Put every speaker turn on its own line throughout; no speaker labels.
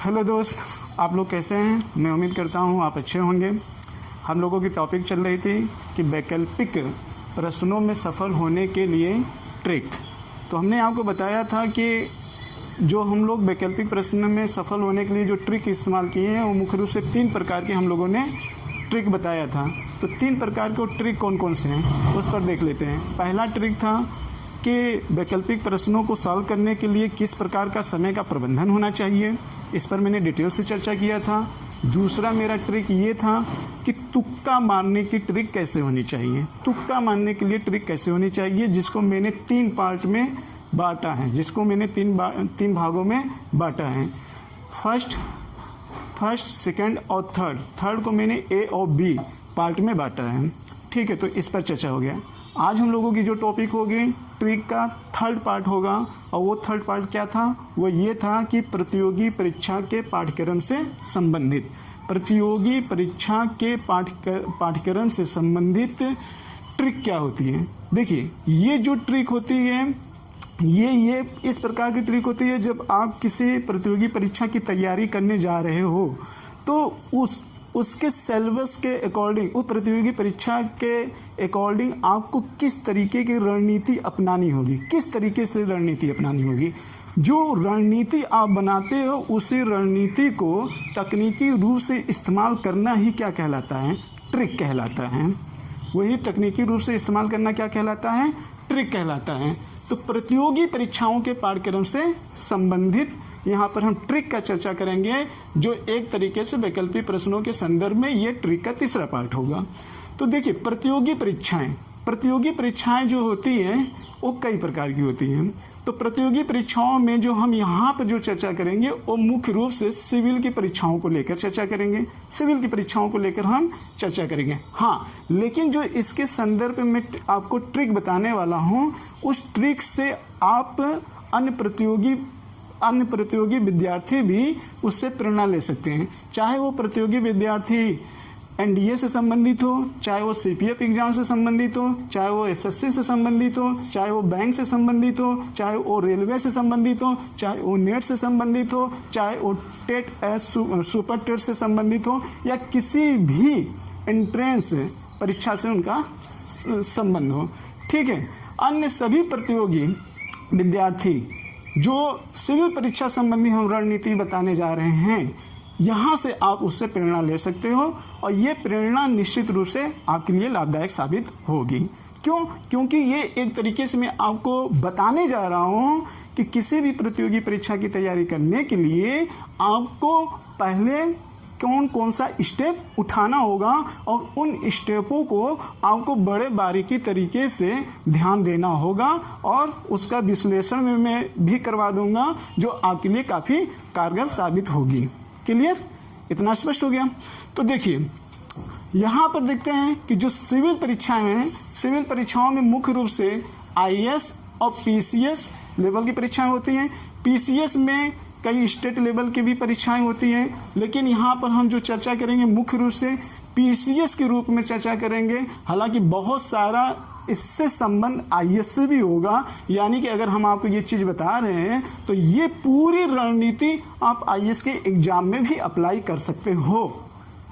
Hello दोस्त, आप लोग कैसे हैं? मैं उम्मीद करता हूँ आप अच्छे होंगे। हम लोगों की टॉपिक चल रही थी कि वैकल्पिक प्रश्नों में सफल होने के लिए ट्रिक। तो हमने आपको बताया था कि जो हम लोग वैकल्पिक प्रश्न में सफल होने के लिए जो ट्रिक इस्तेमाल किए हैं वो मुख्य रूप से 3 प्रकार के हम लोगों ने ट्रिक बताया था। तो 3 प्रकार के ट्रिक कौन कौन से हैं उस पर देख लेते हैं। पहला ट्रिक था कि वैकल्पिक प्रश्नों को सॉल्व करने के लिए किस प्रकार का समय का प्रबंधन होना चाहिए, इस पर मैंने डिटेल से चर्चा किया था। दूसरा मेरा ट्रिक ये था कि तुक्का मारने की ट्रिक कैसे होनी चाहिए, तुक्का मारने के लिए ट्रिक कैसे होनी चाहिए, जिसको मैंने 3 पार्ट में बांटा है, जिसको मैंने 3 भागों में बांटा है। फर्स्ट, सेकंड और थर्ड को मैंने ए और बी पार्ट में बांटा है। ठीक है, तो इस पर चर्चा हो गया। आज हम लोगों की जो टॉपिक होगी ट्रिक का 3rd पार्ट होगा, और वो 3rd पार्ट क्या था? वो ये था कि प्रतियोगी परीक्षा के पाठ्यक्रम से संबंधित, प्रतियोगी परीक्षा के पाठ्यक्रम से संबंधित ट्रिक क्या होती है। देखिए, ये जो ट्रिक होती है ये इस प्रकार की ट्रिक होती है जब आप किसी प्रतियोगी परीक्षा की तैयारी करने जा रहे हो तो उसके सिलेबस के अकॉर्डिंग, उस प्रतियोगी परीक्षा के अकॉर्डिंग आपको किस तरीके की रणनीति अपनानी होगी, किस तरीके से रणनीति अपनानी होगी। जो रणनीति आप बनाते हो उसी रणनीति को तकनीकी रूप से इस्तेमाल करना ही क्या कहलाता है? ट्रिक कहलाता है। वही तकनीकी रूप से इस्तेमाल करना क्या कहलाता है? ट्रिक कहलाता है। तो प्रतियोगी परीक्षाओं के पाठ्यक्रम से संबंधित यहाँ पर हम ट्रिक का चर्चा करेंगे, जो एक तरीके से वैकल्पिक प्रश्नों के संदर्भ में ये ट्रिक का 3रा पार्ट होगा। तो देखिए, प्रतियोगी परीक्षाएं जो होती हैं वो कई प्रकार की होती हैं। तो प्रतियोगी परीक्षाओं में जो हम यहाँ पर जो चर्चा करेंगे वो मुख्य रूप से सिविल की परीक्षाओं को लेकर चर्चा करेंगे, सिविल की परीक्षाओं को लेकर हम चर्चा करेंगे। हाँ, लेकिन जो इसके संदर्भ में आपको ट्रिक बताने वाला हूँ, उस ट्रिक से आप अन्य प्रतियोगी विद्यार्थी भी उससे प्रेरणा ले सकते हैं। चाहे वो प्रतियोगी विद्यार्थी एनडीए से संबंधित हो, चाहे वो सीपीएफ एग्जाम से संबंधित हो, चाहे वो एसएससी से संबंधित हो, चाहे वो बैंक से संबंधित हो, चाहे वो रेलवे से संबंधित हो, चाहे वो नेट से संबंधित हो, चाहे वो टेट सुपर टेट से संबंधित हो, या किसी भी एंट्रेंस परीक्षा से उनका संबंध हो। ठीक है, अन्य सभी प्रतियोगी विद्यार्थी जो सिविल परीक्षा संबंधी हम रणनीति बताने जा रहे हैं, यहाँ से आप उससे प्रेरणा ले सकते हो, और ये प्रेरणा निश्चित रूप से आपके लिए लाभदायक साबित होगी। क्यों? क्योंकि ये एक तरीके से मैं आपको बताने जा रहा हूँ कि किसी भी प्रतियोगी परीक्षा की तैयारी करने के लिए आपको पहले कौन कौन सा स्टेप उठाना होगा, और उन स्टेपों को आपको बड़े बारीकी तरीके से ध्यान देना होगा, और उसका विश्लेषण में मैं भी करवा दूंगा जो आपके लिए काफ़ी कारगर साबित होगी। क्लियर? इतना स्पष्ट हो गया? तो देखिए, यहाँ पर देखते हैं कि जो सिविल परीक्षाएं हैं, सिविल परीक्षाओं में मुख्य रूप से आईएएस और पीसीएस लेवल की परीक्षाएं होती हैं। पीसीएस में कई स्टेट लेवल की भी परीक्षाएं होती हैं, लेकिन यहाँ पर हम जो चर्चा करेंगे मुख्य रूप से पीसीएस के रूप में चर्चा करेंगे। हालांकि बहुत सारा इससे संबंध आईएएस से भी होगा, यानी कि अगर हम आपको ये चीज़ बता रहे हैं तो ये पूरी रणनीति आप आईएएस के एग्जाम में भी अप्लाई कर सकते हो,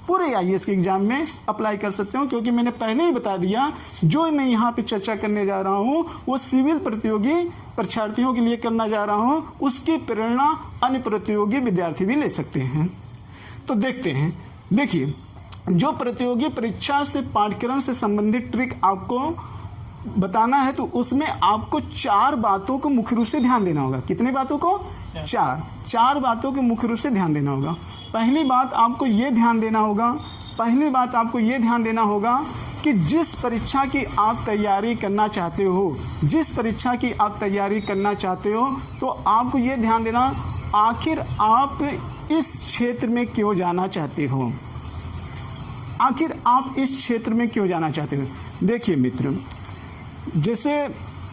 पूरे आईएएस के एग्जाम में अप्लाई कर सकते हो, क्योंकि मैंने पहले ही बता दिया जो मैं यहाँ पे चर्चा करने जा रहा हूँ वो सिविल प्रतियोगी परीक्षार्थियों के लिए करना जा रहा हूँ, उसकी प्रेरणा अन्य प्रतियोगी विद्यार्थी भी ले सकते हैं। तो देखते हैं, देखिए, जो प्रतियोगी परीक्षा से पाठ्यक्रम से संबंधित ट्रिक आपको बताना है तो उसमें आपको 4 बातों को मुख्य रूप से ध्यान देना होगा। कितनी बातों को? 4 बातों को मुख्य रूप से ध्यान देना होगा। पहली बात आपको ये ध्यान देना होगा कि जिस परीक्षा की आप तैयारी करना चाहते हो, तो आपको ये ध्यान देना, आखिर आप इस क्षेत्र में क्यों जाना चाहते हो, आखिर आप इस क्षेत्र में क्यों जाना चाहते हो। देखिए मित्र, जैसे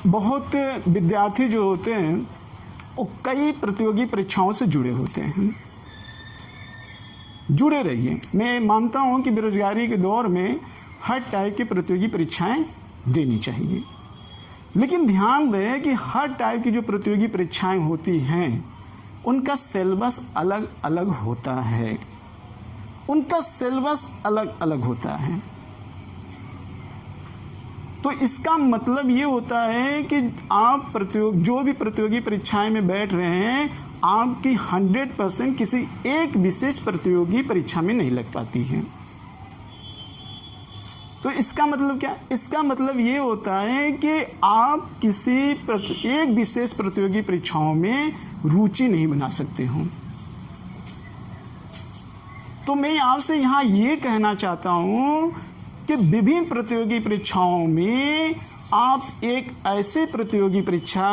बहुत विद्यार्थी जो होते हैं वो कई प्रतियोगी परीक्षाओं से जुड़े होते हैं। जुड़े रहिए। मैं मानता हूं कि बेरोजगारी के दौर में हर टाइप की प्रतियोगी परीक्षाएं देनी चाहिए, लेकिन ध्यान रहे कि हर टाइप की जो प्रतियोगी परीक्षाएं होती हैं उनका सिलेबस अलग अलग होता है, उनका सिलेबस अलग अलग होता है। तो इसका मतलब ये होता है कि आप जो भी प्रतियोगी परीक्षाएं में बैठ रहे हैं, आपकी 100% किसी एक विशेष प्रतियोगी परीक्षा में नहीं लग पाती है। तो इसका मतलब क्या? इसका मतलब ये होता है कि आप किसी एक विशेष प्रतियोगी परीक्षाओं में रुचि नहीं बना सकते हो। तो मैं आपसे यहाँ ये कहना चाहता हूँ कि विभिन्न प्रतियोगी परीक्षाओं में आप एक ऐसे प्रतियोगी परीक्षा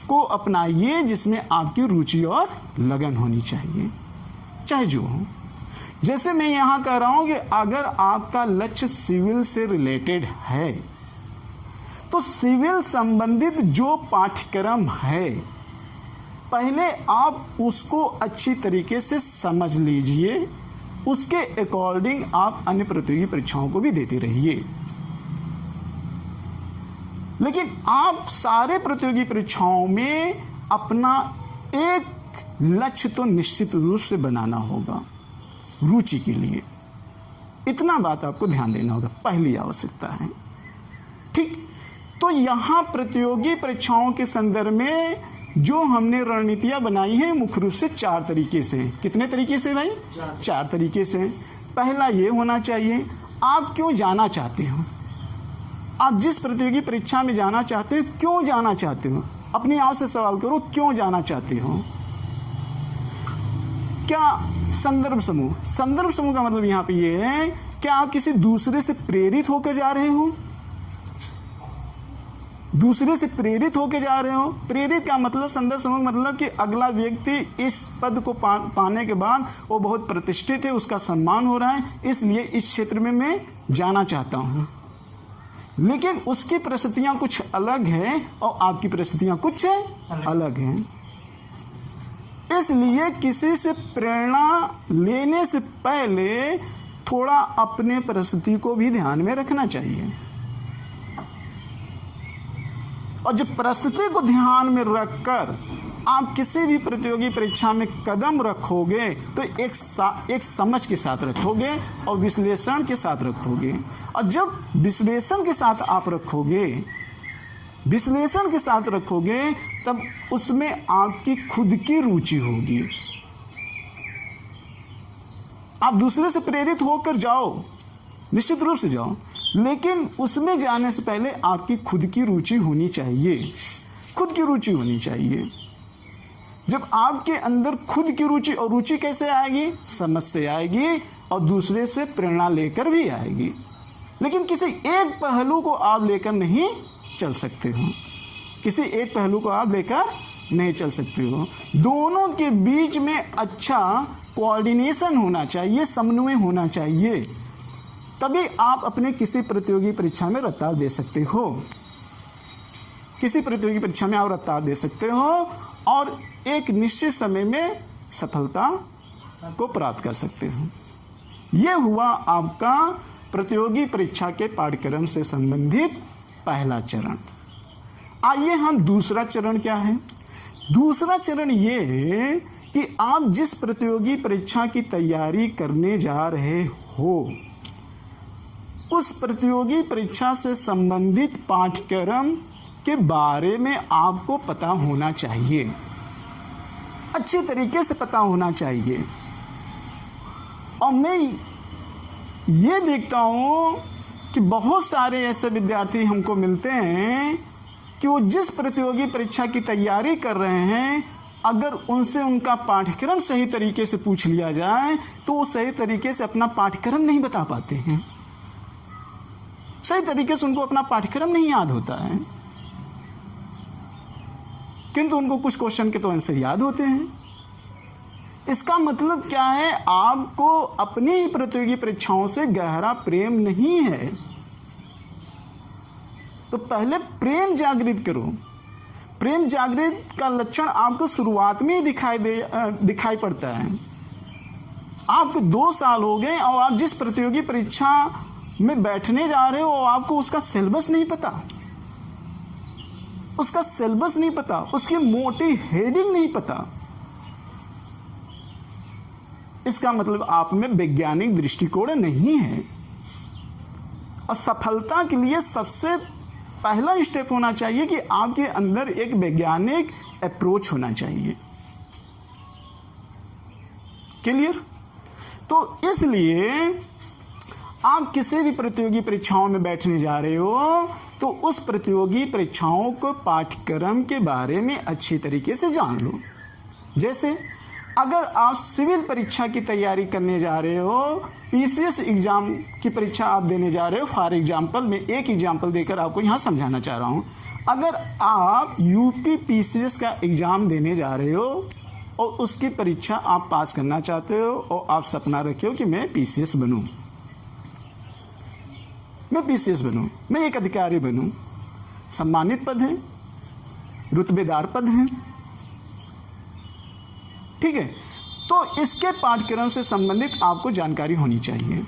को अपनाइए जिसमें आपकी रुचि और लगन होनी चाहिए, चाहे जो हो। जैसे मैं यहाँ कह रहा हूँ कि अगर आपका लक्ष्य सिविल से रिलेटेड है तो सिविल संबंधित जो पाठ्यक्रम है पहले आप उसको अच्छी तरीके से समझ लीजिए, उसके अकॉर्डिंग आप अन्य प्रतियोगी परीक्षाओं को भी देते रहिए। लेकिन आप सारे प्रतियोगी परीक्षाओं में अपना एक लक्ष्य तो निश्चित रूप से बनाना होगा रुचि के लिए। इतना बात आपको ध्यान देना होगा, पहली आवश्यकता है। ठीक, तो यहाँ प्रतियोगी परीक्षाओं के संदर्भ में जो हमने रणनीतियां बनाई हैं मुख्य रूप से 4 तरीके से। कितने तरीके से भाई? 4 तरीके से। पहला ये होना चाहिए, आप क्यों जाना चाहते हो, आप जिस प्रतियोगी परीक्षा में जाना चाहते हो क्यों जाना चाहते हो, अपने आप से सवाल करो, क्यों जाना चाहते हो। क्या संदर्भ समूह, संदर्भ समूह का मतलब यहाँ पे ये है कि आप किसी दूसरे से प्रेरित होकर जा रहे हो, दूसरे से प्रेरित होकर जा रहे हो। प्रेरित का मतलब, संदर्भ समूह मतलब कि अगला व्यक्ति इस पद को पाने के बाद वो बहुत प्रतिष्ठित है, उसका सम्मान हो रहा है, इसलिए इस क्षेत्र में मैं जाना चाहता हूँ। लेकिन उसकी परिस्थितियाँ कुछ अलग हैं और आपकी परिस्थितियाँ कुछ अलग हैं। इसलिए किसी से प्रेरणा लेने से पहले थोड़ा अपने परिस्थिति को भी ध्यान में रखना चाहिए। और जब परिस्थिति को ध्यान में रखकर आप किसी भी प्रतियोगी परीक्षा में कदम रखोगे तो एक समझ के साथ रखोगे और विश्लेषण के साथ रखोगे। और जब विश्लेषण के साथ आप रखोगे, विश्लेषण के साथ रखोगे तब उसमें आपकी खुद की रुचि होगी। आप दूसरे से प्रेरित होकर जाओ, निश्चित रूप से जाओ, लेकिन उसमें जाने से पहले आपकी खुद की रुचि होनी चाहिए, खुद की रुचि होनी चाहिए। जब आपके अंदर खुद की रुचि, और रुचि कैसे आएगी? समझ से आएगी और दूसरे से प्रेरणा लेकर भी आएगी। लेकिन किसी एक पहलू को आप लेकर नहीं चल सकते हो, किसी एक पहलू को आप लेकर नहीं चल सकते हो। दोनों के बीच में अच्छा कोऑर्डिनेशन होना चाहिए, समन्वय होना चाहिए, तभी आप अपने किसी प्रतियोगी परीक्षा में रफ्तार दे सकते हो। किसी प्रतियोगी परीक्षा में आप रफ्तार दे सकते हो और एक निश्चित समय में सफलता को प्राप्त कर सकते हो। यह हुआ आपका प्रतियोगी परीक्षा के पाठ्यक्रम से संबंधित पहला चरण। आइए हम दूसरा चरण क्या है? दूसरा चरण ये है कि आप जिस प्रतियोगी परीक्षा की तैयारी करने जा रहे हो उस प्रतियोगी परीक्षा से संबंधित पाठ्यक्रम के बारे में आपको पता होना चाहिए, अच्छे तरीके से पता होना चाहिए। और मैं ये देखता हूँ कि बहुत सारे ऐसे विद्यार्थी हमको मिलते हैं कि वो जिस प्रतियोगी परीक्षा की तैयारी कर रहे हैं, अगर उनसे उनका पाठ्यक्रम सही तरीके से पूछ लिया जाए तो वो सही तरीके से अपना पाठ्यक्रम नहीं बता पाते हैं, सही तरीके से उनको अपना पाठ्यक्रम नहीं याद होता है, किंतु उनको कुछ क्वेश्चन के तो आंसर याद होते हैं। इसका मतलब क्या है? आपको अपनी ही प्रतियोगी परीक्षाओं से गहरा प्रेम नहीं है। तो पहले प्रेम जागृत करो। प्रेम जागृत का लक्षण आपको शुरुआत में ही दिखाई पड़ता है। आपको 2 साल हो गए और आप जिस प्रतियोगी परीक्षा में बैठने जा रहे हो आपको उसका सिलेबस नहीं पता, उसका सिलेबस नहीं पता, उसकी मोटी हेडिंग नहीं पता, इसका मतलब आप में वैज्ञानिक दृष्टिकोण नहीं है। और सफलता के लिए सबसे पहला स्टेप होना चाहिए कि आपके अंदर एक वैज्ञानिक अप्रोच होना चाहिए। क्लियर? तो इसलिए आप किसी भी प्रतियोगी परीक्षाओं में बैठने जा रहे हो तो उस प्रतियोगी परीक्षाओं को पाठ्यक्रम के बारे में अच्छी तरीके से जान लो। जैसे अगर आप सिविल परीक्षा की तैयारी करने जा रहे हो, पीसीएस एग्जाम की परीक्षा आप देने जा रहे हो, फॉर एग्जाम्पल मैं एक एग्जाम्पल देकर आपको यहाँ समझाना चाह रहा हूँ। अगर आप यूपी पीसीएस का एग्जाम देने जा रहे हो और उसकी परीक्षा आप पास करना चाहते हो और आप सपना रखे हो कि मैं पीसीएस बनूं, मैं एक अधिकारी बनूं, सम्मानित पद है, रुतबेदार पद है, ठीक है। तो इसके पाठ्यक्रम से संबंधित आपको जानकारी होनी चाहिए।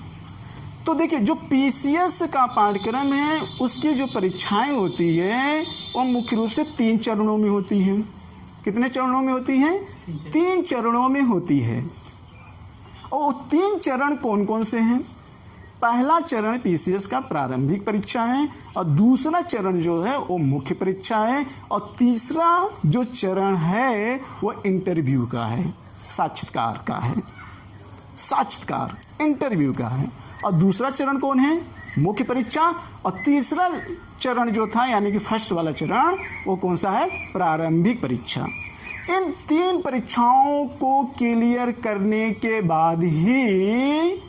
तो देखिए, जो पीसीएस का पाठ्यक्रम है उसकी जो परीक्षाएं होती है वो मुख्य रूप से 3 चरणों में होती हैं। कितने चरणों में होती हैं? 3 चरणों में होती है। और 3 चरण कौन कौन से हैं? पहला चरण पीसीएस का प्रारंभिक परीक्षा है, और दूसरा चरण जो है वो मुख्य परीक्षा है, और तीसरा जो चरण है वो इंटरव्यू का है, साक्षात्कार का है, साक्षात्कार इंटरव्यू का है। और दूसरा चरण कौन है? मुख्य परीक्षा। और तीसरा चरण जो था यानी कि फर्स्ट वाला चरण वो कौन सा है? प्रारंभिक परीक्षा। इन 3 परीक्षाओं को क्लियर करने के बाद ही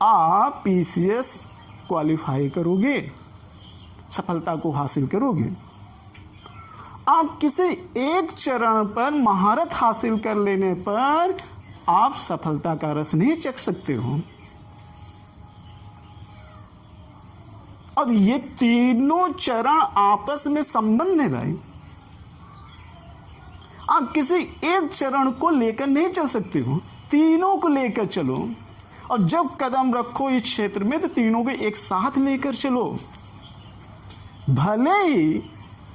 आप पीसीएस क्वालिफाई करोगे, सफलता को हासिल करोगे। आप किसी एक चरण पर महारत हासिल कर लेने पर आप सफलता का रस नहीं चख सकते हो। और ये तीनों चरण आपस में संबंध है भाई। आप किसी एक चरण को लेकर नहीं चल सकते हो, तीनों को लेकर चलो। और जब कदम रखो इस क्षेत्र में तो तीनों को एक साथ लेकर चलो। भले ही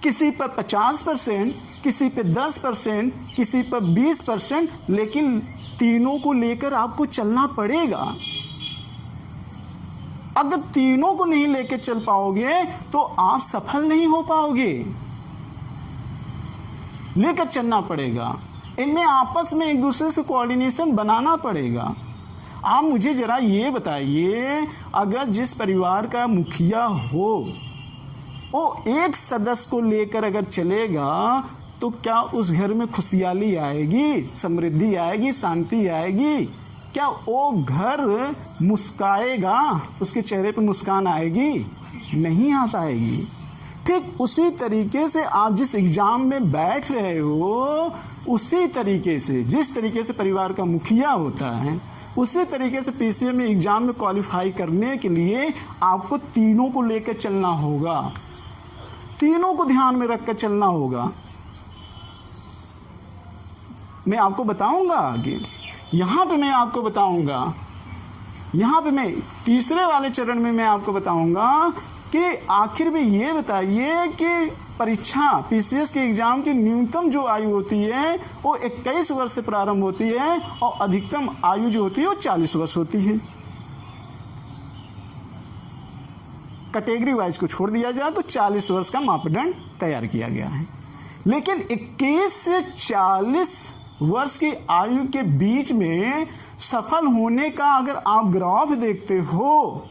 किसी पर 50%, किसी पर 10%, किसी पर 20%, लेकिन तीनों को लेकर आपको चलना पड़ेगा। अगर तीनों को नहीं लेकर चल पाओगे तो आप सफल नहीं हो पाओगे। लेकर चलना पड़ेगा, इनमें आपस में एक दूसरे से कोऑर्डिनेशन बनाना पड़ेगा। आप मुझे जरा ये बताइए, अगर जिस परिवार का मुखिया हो वो एक सदस्य को लेकर अगर चलेगा तो क्या उस घर में खुशहाली आएगी, समृद्धि आएगी, शांति आएगी? क्या वो घर मुस्काएगा, उसके चेहरे पर मुस्कान आएगी? नहीं आ पाएगी। ठीक उसी तरीके से आप जिस एग्जाम में बैठ रहे हो, उसी तरीके से जिस तरीके से परिवार का मुखिया होता है, उसी तरीके से पीसीएस में एग्जाम में क्वालिफाई करने के लिए आपको तीनों को लेकर चलना होगा, तीनों को ध्यान में रखकर चलना होगा। मैं आपको बताऊंगा आगे, यहाँ पे मैं आपको बताऊंगा, यहाँ पे मैं तीसरे वाले चरण में मैं आपको बताऊंगा कि आखिर में ये बताइए कि परीक्षा पीसीएस के एग्जाम की न्यूनतम जो आयु होती है वो 21 वर्ष से प्रारंभ होती है और अधिकतम आयु जो होती है वो 40 वर्ष होती है। कैटेगरी वाइज को छोड़ दिया जाए तो 40 वर्ष का मापदंड तैयार किया गया है। लेकिन 21 से 40 वर्ष की आयु के बीच में सफल होने का अगर आप ग्राफ देखते हो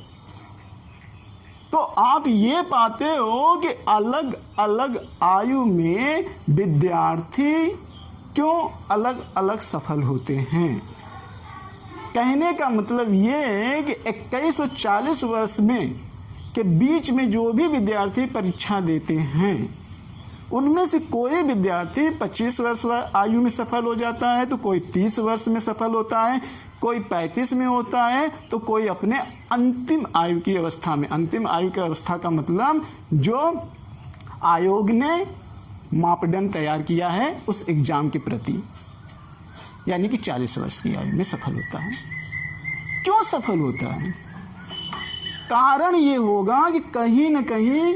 तो आप ये पाते हो कि अलग अलग आयु में विद्यार्थी क्यों अलग अलग सफल होते हैं। कहने का मतलब ये है कि 21 और 40 वर्ष में के बीच में जो भी विद्यार्थी परीक्षा देते हैं उनमें से कोई विद्यार्थी 25 वर्ष आयु में सफल हो जाता है, तो कोई 30 वर्ष में सफल होता है, कोई 35 में होता है, तो कोई अपने अंतिम आयु की अवस्था में। अंतिम आयु की अवस्था का मतलब जो आयोग ने मापदंड तैयार किया है उस एग्जाम के प्रति, यानी कि 40 वर्ष की आयु में सफल होता है। क्यों सफल होता है? कारण ये होगा कि कहीं न कहीं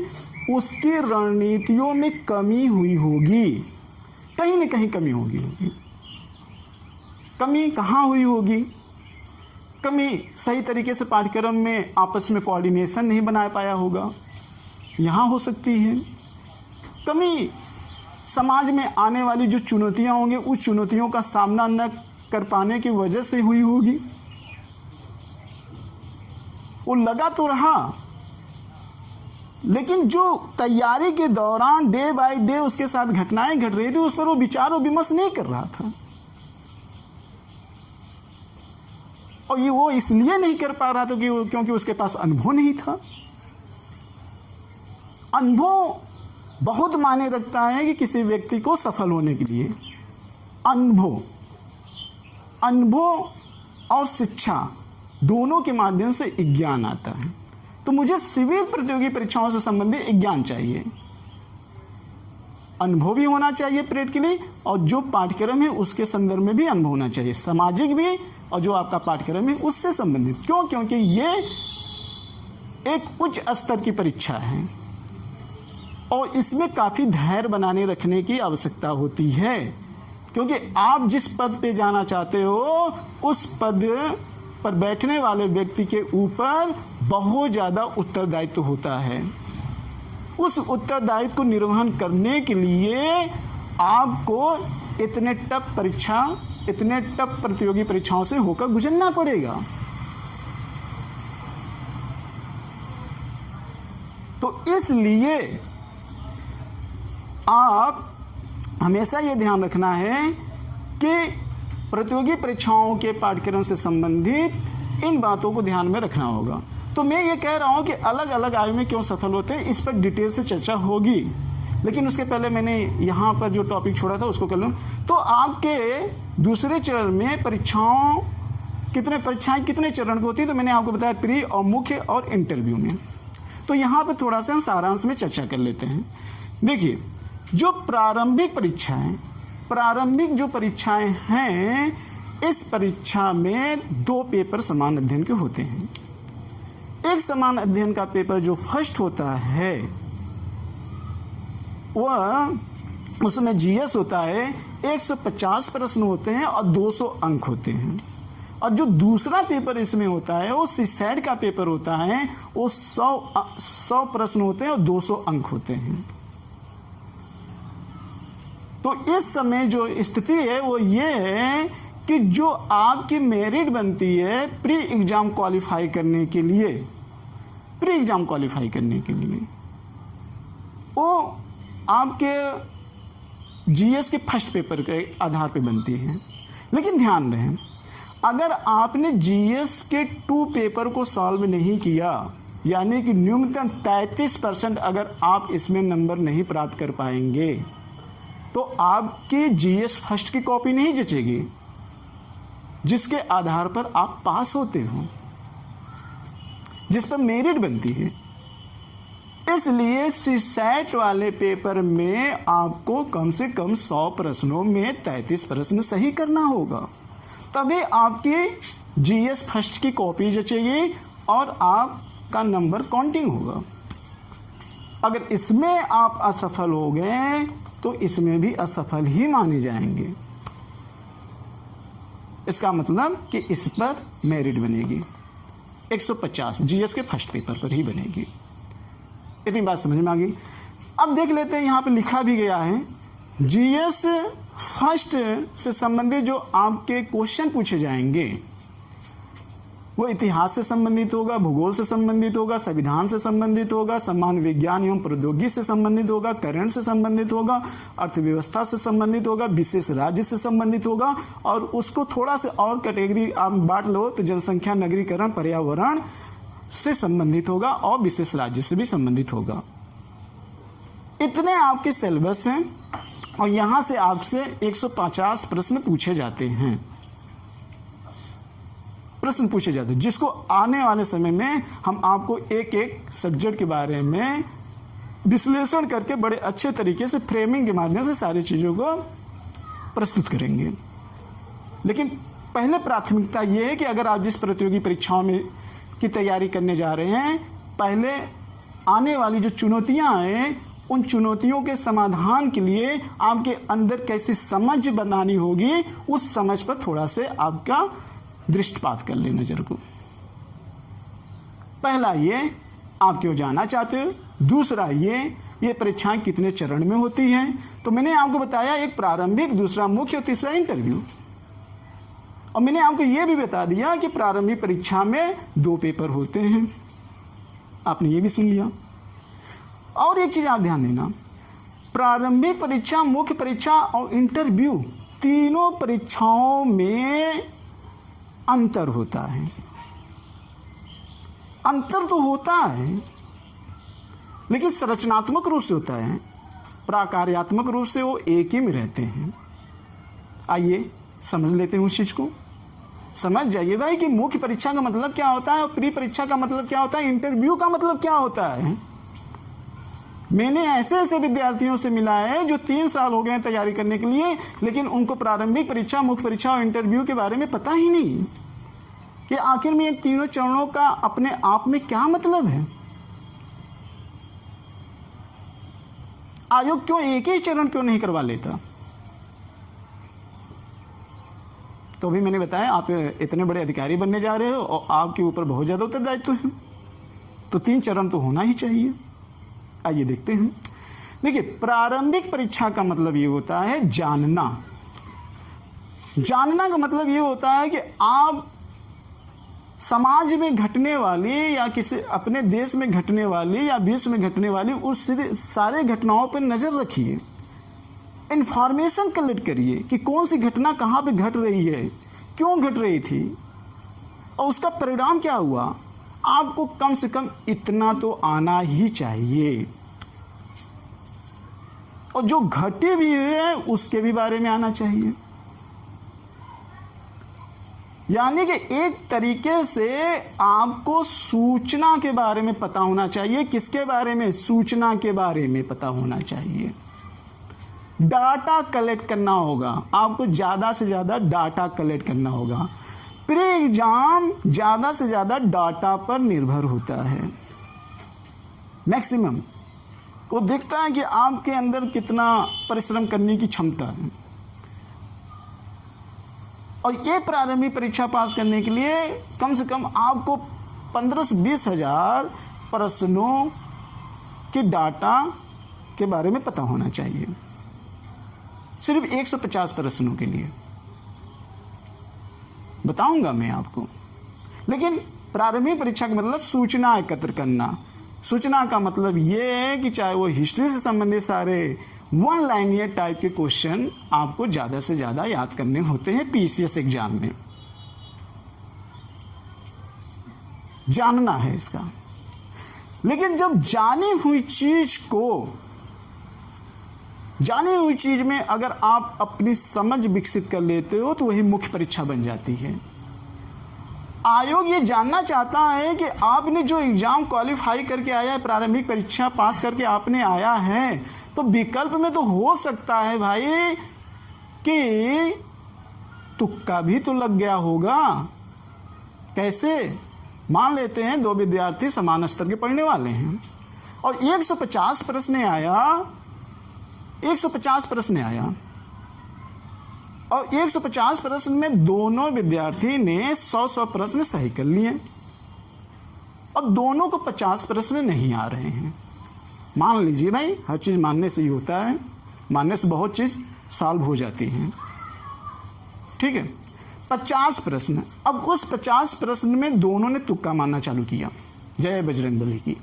उसकी रणनीतियों में कमी हुई होगी, कहीं न कहीं कमी होगी। कमी कहाँ हुई होगी? कमी सही तरीके से पाठ्यक्रम में आपस में कोऑर्डिनेशन नहीं बना पाया होगा, यहाँ हो सकती है। कमी समाज में आने वाली जो चुनौतियाँ होंगी उस चुनौतियों का सामना न कर पाने की वजह से हुई होगी। वो लगा तो रहा, लेकिन जो तैयारी के दौरान डे बाय डे उसके साथ घटनाएं घट रही थी उस पर वो विचार और विमर्श नहीं कर रहा था। और ये वो इसलिए नहीं कर पा रहा था क्योंकि उसके पास अनुभव नहीं था। अनुभव बहुत मायने रखता है कि किसी व्यक्ति को सफल होने के लिए। अनुभव और शिक्षा दोनों के माध्यम से ज्ञान आता है। तो मुझे सिविल प्रतियोगी परीक्षाओं से संबंधित ज्ञान चाहिए, अनुभव भी होना चाहिए प्रैक्टिकली, और जो पाठ्यक्रम है उसके संदर्भ में भी अनुभव होना चाहिए, सामाजिक भी, और जो आपका पाठ्यक्रम है उससे संबंधित। क्यों? क्योंकि ये एक उच्च स्तर की परीक्षा है और इसमें काफ़ी धैर्य बनाने रखने की आवश्यकता होती है, क्योंकि आप जिस पद पे जाना चाहते हो उस पद पर बैठने वाले व्यक्ति के ऊपर बहुत ज़्यादा उत्तरदायित्व होता है। उस उत्तरदायित्व को निर्वहन करने के लिए आपको इतने टफ प्रतियोगी परीक्षाओं से होकर गुजरना पड़ेगा। तो इसलिए आप हमेशा ये ध्यान रखना है कि प्रतियोगी परीक्षाओं के पाठ्यक्रम से संबंधित इन बातों को ध्यान में रखना होगा। तो मैं ये कह रहा हूँ कि अलग अलग आयु में क्यों सफल होते हैं इस पर डिटेल से चर्चा होगी, लेकिन उसके पहले मैंने यहाँ पर जो टॉपिक छोड़ा था उसको कर लूँ। तो आपके दूसरे चरण में परीक्षाएं कितने चरण की होती है? तो मैंने आपको बताया प्री और मुख्य और इंटरव्यू में। तो यहाँ पर थोड़ा सा हम सारांश में चर्चा कर लेते हैं। देखिए, जो प्रारंभिक जो परीक्षाएं हैं, इस परीक्षा में 2 पेपर समान अध्ययन के होते हैं। एक समान अध्ययन का पेपर जो फर्स्ट होता है वह उसमें जीएस होता है, 150 प्रश्न होते हैं और 200 अंक होते हैं। और जो दूसरा पेपर इसमें होता है वो सीसैट का पेपर होता है, वो 100 प्रश्न होते हैं और 200 अंक होते हैं। तो इस समय जो स्थिति है वो ये है कि जो आपकी मेरिट बनती है प्री एग्जाम क्वालिफाई करने के लिए, वो आपके जीएस के फर्स्ट पेपर के आधार पे बनती है। लेकिन ध्यान रहे, अगर आपने जीएस के 2 पेपर को सॉल्व नहीं किया, यानी कि न्यूनतम 33% अगर आप इसमें नंबर नहीं प्राप्त कर पाएंगे, तो आपकी जीएस फर्स्ट की कॉपी नहीं जचेगी जिसके आधार पर आप पास होते हो, जिस पर मेरिट बनती है। इसलिए सीसैट वाले पेपर में आपको कम से कम 100 प्रश्नों में 33 प्रश्न सही करना होगा, तभी आपकी जीएस फर्स्ट की कॉपी जचेगी और आपका नंबर काउंटिंग होगा। अगर इसमें आप असफल हो गए तो इसमें भी असफल ही माने जाएंगे। इसका मतलब कि इस पर मेरिट बनेगी 150 जीएस के फर्स्ट पेपर पर ही बनेगी। इतनी बात समझ में आ गई। अब देख लेते हैं, यहाँ पे लिखा भी गया है जीएस फर्स्ट से संबंधित जो आपके क्वेश्चन पूछे जाएंगे वो इतिहास से संबंधित होगा, भूगोल से संबंधित होगा, संविधान से संबंधित होगा, सामान्य विज्ञान एवं प्रौद्योगिकी से संबंधित होगा, करंट से संबंधित होगा, अर्थव्यवस्था से संबंधित होगा, विशेष राज्य से संबंधित होगा, और उसको थोड़ा से और कैटेगरी आप बांट लो तो जनसंख्या, नगरीकरण, पर्यावरण से संबंधित होगा और विशेष राज्य से भी संबंधित होगा। इतने आपके सिलेबस हैं और यहाँ से आपसे 150 प्रश्न पूछे जाते हैं, जिसको आने वाले समय में हम आपको एक एक सब्जेक्ट के बारे में विश्लेषण करके बड़े अच्छे तरीके से फ्रेमिंग के माध्यम से सारी चीज़ों को प्रस्तुत करेंगे। लेकिन पहले प्राथमिकता ये है कि अगर आप जिस प्रतियोगी परीक्षाओं में की तैयारी करने जा रहे हैं, पहले आने वाली जो चुनौतियां हैं उन चुनौतियों के समाधान के लिए आपके अंदर कैसी समझ बनानी होगी, उस समझ पर थोड़ा से आपका दृष्टिपात कर ले नजर को। पहला ये आप क्यों जाना चाहते हो, दूसरा ये परीक्षाएं कितने चरण में होती हैं। तो मैंने आपको बताया एक प्रारंभिक, दूसरा मुख्य और तीसरा इंटरव्यू। और मैंने आपको यह भी बता दिया कि प्रारंभिक परीक्षा में 2 पेपर होते हैं, आपने ये भी सुन लिया। और एक चीज आप ध्यान देना, प्रारंभिक परीक्षा, मुख्य परीक्षा और इंटरव्यू, तीनों परीक्षाओं में अंतर होता है। अंतर तो होता है लेकिन संरचनात्मक रूप से होता है, प्राकार्यात्मक रूप से वो एक ही में रहते हैं। आइए समझ लेते हैं उस चीज को। समझ जाइए भाई कि मुख्य परीक्षा का मतलब क्या होता है और प्री परीक्षा का मतलब क्या होता है, इंटरव्यू का मतलब क्या होता है। मैंने ऐसे विद्यार्थियों से मिला है जो 3 साल हो गए हैं तैयारी करने के लिए, लेकिन उनको प्रारंभिक परीक्षा, मुख्य परीक्षा और इंटरव्यू के बारे में पता ही नहीं कि आखिर में इन तीनों चरणों का अपने आप में क्या मतलब है। आयोग क्यों एक ही चरण क्यों नहीं करवा लेता। तो भी मैंने बताया आप इतने बड़े अधिकारी बनने जा रहे हो और आपके ऊपर बहुत ज़्यादा उत्तरदायित्व है, तो 3 चरण तो होना ही चाहिए। आइए देखते हैं। देखिए, प्रारंभिक परीक्षा का मतलब ये होता है जानना। जानना का मतलब ये होता है कि आप समाज में घटने वाली या किसी अपने देश में घटने वाली या विश्व में घटने वाली उस सारे घटनाओं पर नज़र रखिए, इंफॉर्मेशन कलेक्ट करिए कि कौन सी घटना कहाँ पे घट रही है, क्यों घट रही थी और उसका परिणाम क्या हुआ। आपको कम से कम इतना तो आना ही चाहिए, और जो घटे भी है उसके भी बारे में आना चाहिए। यानी कि एक तरीके से आपको सूचना के बारे में पता होना चाहिए। किसके बारे में, सूचना के बारे में पता होना चाहिए। डाटा कलेक्ट करना होगा, आपको ज़्यादा से ज़्यादा डाटा कलेक्ट करना होगा। प्री एग्जाम ज़्यादा से ज़्यादा डाटा पर निर्भर होता है। मैक्सिमम वो देखता है कि आपके अंदर कितना परिश्रम करने की क्षमता है। और ये प्रारंभिक परीक्षा पास करने के लिए कम से कम आपको 15 से 20 हज़ार प्रश्नों के डाटा के बारे में पता होना चाहिए, सिर्फ 150 प्रश्नों के लिए बताऊंगा मैं आपको। लेकिन प्रारंभिक परीक्षा का मतलब सूचना एकत्र करना। सूचना का मतलब ये है कि चाहे वो हिस्ट्री से संबंधित सारे 1 लाइनियर टाइप के क्वेश्चन आपको ज़्यादा से ज़्यादा याद करने होते हैं पीसीएस एग्जाम में। जानना है इसका। लेकिन जब जानी हुई चीज में अगर आप अपनी समझ विकसित कर लेते हो तो वही मुख्य परीक्षा बन जाती है। आयोग ये जानना चाहता है कि आपने जो एग्जाम क्वालिफाई करके आया है, प्रारंभिक परीक्षा पास करके आपने आया है, तो विकल्प में तो हो सकता है भाई कि तुक्का भी तो लग गया होगा। कैसे? मान लेते हैं 2 विद्यार्थी समान स्तर के पढ़ने वाले हैं और 150 प्रश्न आया और 150 प्रश्न में दोनों विद्यार्थी ने 100 प्रश्न सही कर लिए और दोनों को 50 प्रश्न नहीं आ रहे हैं। मान लीजिए भाई, हर चीज़ मानने से ही होता है, मानने से बहुत चीज़ सॉल्व हो जाती है। ठीक है, 50 प्रश्न। अब उस 50 प्रश्न में दोनों ने तुक्का मारना चालू किया, जय बजरंगबली की।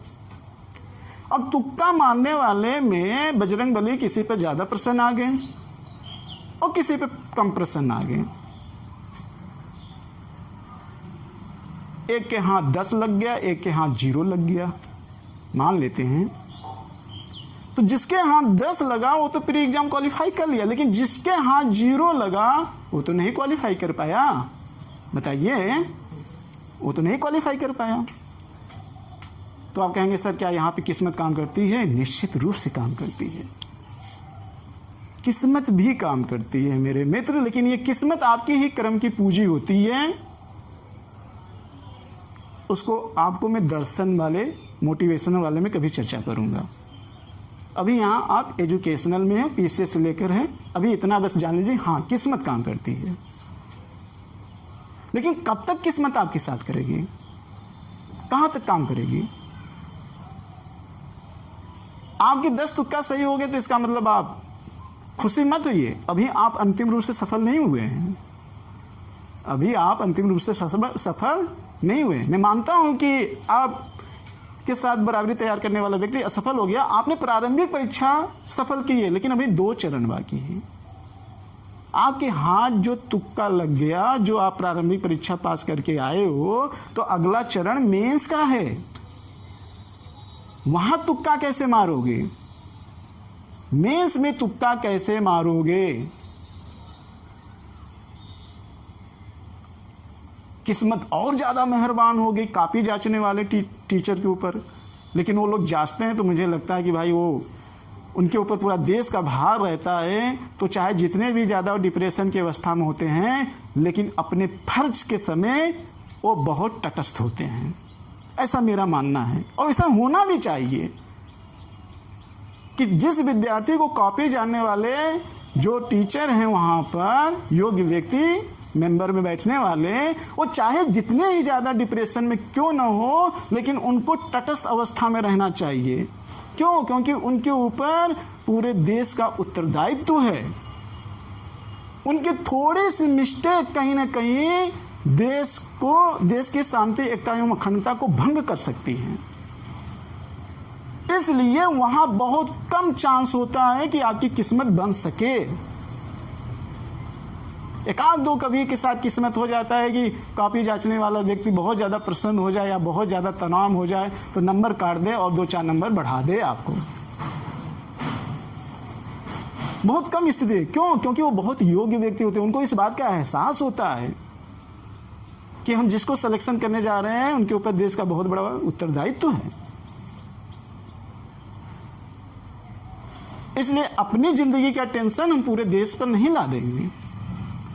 अब तुक्का मारने वाले में बजरंगबली किसी पर ज़्यादा प्रश्न आ गए और किसी पे कम प्रश्न आ गए। एक के हाथ 10 लग गया, एक के हाथ 0 लग गया, मान लेते हैं। तो जिसके हाथ 10 लगा वो तो प्री एग्जाम क्वालिफाई कर लिया, लेकिन जिसके हाथ 0 लगा वो तो नहीं क्वालिफाई कर पाया। बताइए, वो तो नहीं क्वालिफाई कर पाया। तो आप कहेंगे सर क्या यहाँ पे किस्मत काम करती है? निश्चित रूप से काम करती है, किस्मत भी काम करती है मेरे मित्र। लेकिन ये किस्मत आपकी ही कर्म की पूंजी होती है। उसको आपको मैं दर्शन वाले, मोटिवेशनल वाले में कभी चर्चा करूंगा। अभी यहाँ आप एजुकेशनल में हैं, पीसीएस से लेकर हैं, अभी इतना बस जान लीजिए, हाँ किस्मत काम करती है। लेकिन कब तक किस्मत आपके साथ करेगी, कहां तक काम करेगी? आपके 10 तुक्का सही हो गए तो इसका मतलब आप खुशी मत होइए, अभी आप अंतिम रूप से सफल नहीं हुए हैं, अभी आप अंतिम रूप से सफल नहीं हुए। मैं मानता हूं कि आप के साथ बराबरी तैयार करने वाला व्यक्ति असफल हो गया, आपने प्रारंभिक परीक्षा सफल की है, लेकिन अभी 2 चरण बाकी हैं। आपके हाथ जो तुक्का लग गया, जो आप प्रारंभिक परीक्षा पास करके आए हो, तो अगला चरण मेंस का है, वहां तुक्का कैसे मारोगे? मेंस में तुक्का कैसे मारोगे? किस्मत और ज्यादा मेहरबान हो गई कॉपी जांचने वाले टीचर के ऊपर, लेकिन वो लोग जांचते हैं तो मुझे लगता है कि भाई वो उनके ऊपर पूरा देश का भार रहता है, तो चाहे जितने भी ज़्यादा डिप्रेशन की अवस्था में होते हैं, लेकिन अपने फर्ज के समय वो बहुत तटस्थ होते हैं, ऐसा मेरा मानना है। और ऐसा होना भी चाहिए कि जिस विद्यार्थी को कॉपी जानने वाले जो टीचर हैं वहाँ पर, योग्य व्यक्ति मेंबर में बैठने वाले, वो चाहे जितने ही ज़्यादा डिप्रेशन में क्यों ना हो, लेकिन उनको तटस्थ अवस्था में रहना चाहिए। क्यों? क्योंकि उनके ऊपर पूरे देश का उत्तरदायित्व है। उनके थोड़े से मिस्टेक कहीं ना कहीं देश की शांति, एकता एवं अखंडता को भंग कर सकती हैं। इसलिए वहां बहुत कम चांस होता है कि आपकी किस्मत बन सके। एक आध दो कभी के साथ किस्मत हो जाता है कि कॉपी जांचने वाला व्यक्ति बहुत ज़्यादा प्रसन्न हो जाए या बहुत ज़्यादा तनाव हो जाए तो नंबर काट दे और 2-4 नंबर बढ़ा दे आपको। बहुत कम स्थिति। क्यों? क्योंकि वो बहुत योग्य व्यक्ति होते हैं, उनको इस बात का एहसास होता है कि हम जिसको सिलेक्शन करने जा रहे हैं उनके ऊपर देश का बहुत बड़ा उत्तरदायित्व है। इसलिए अपनी जिंदगी का टेंशन हम पूरे देश पर नहीं ला देंगे,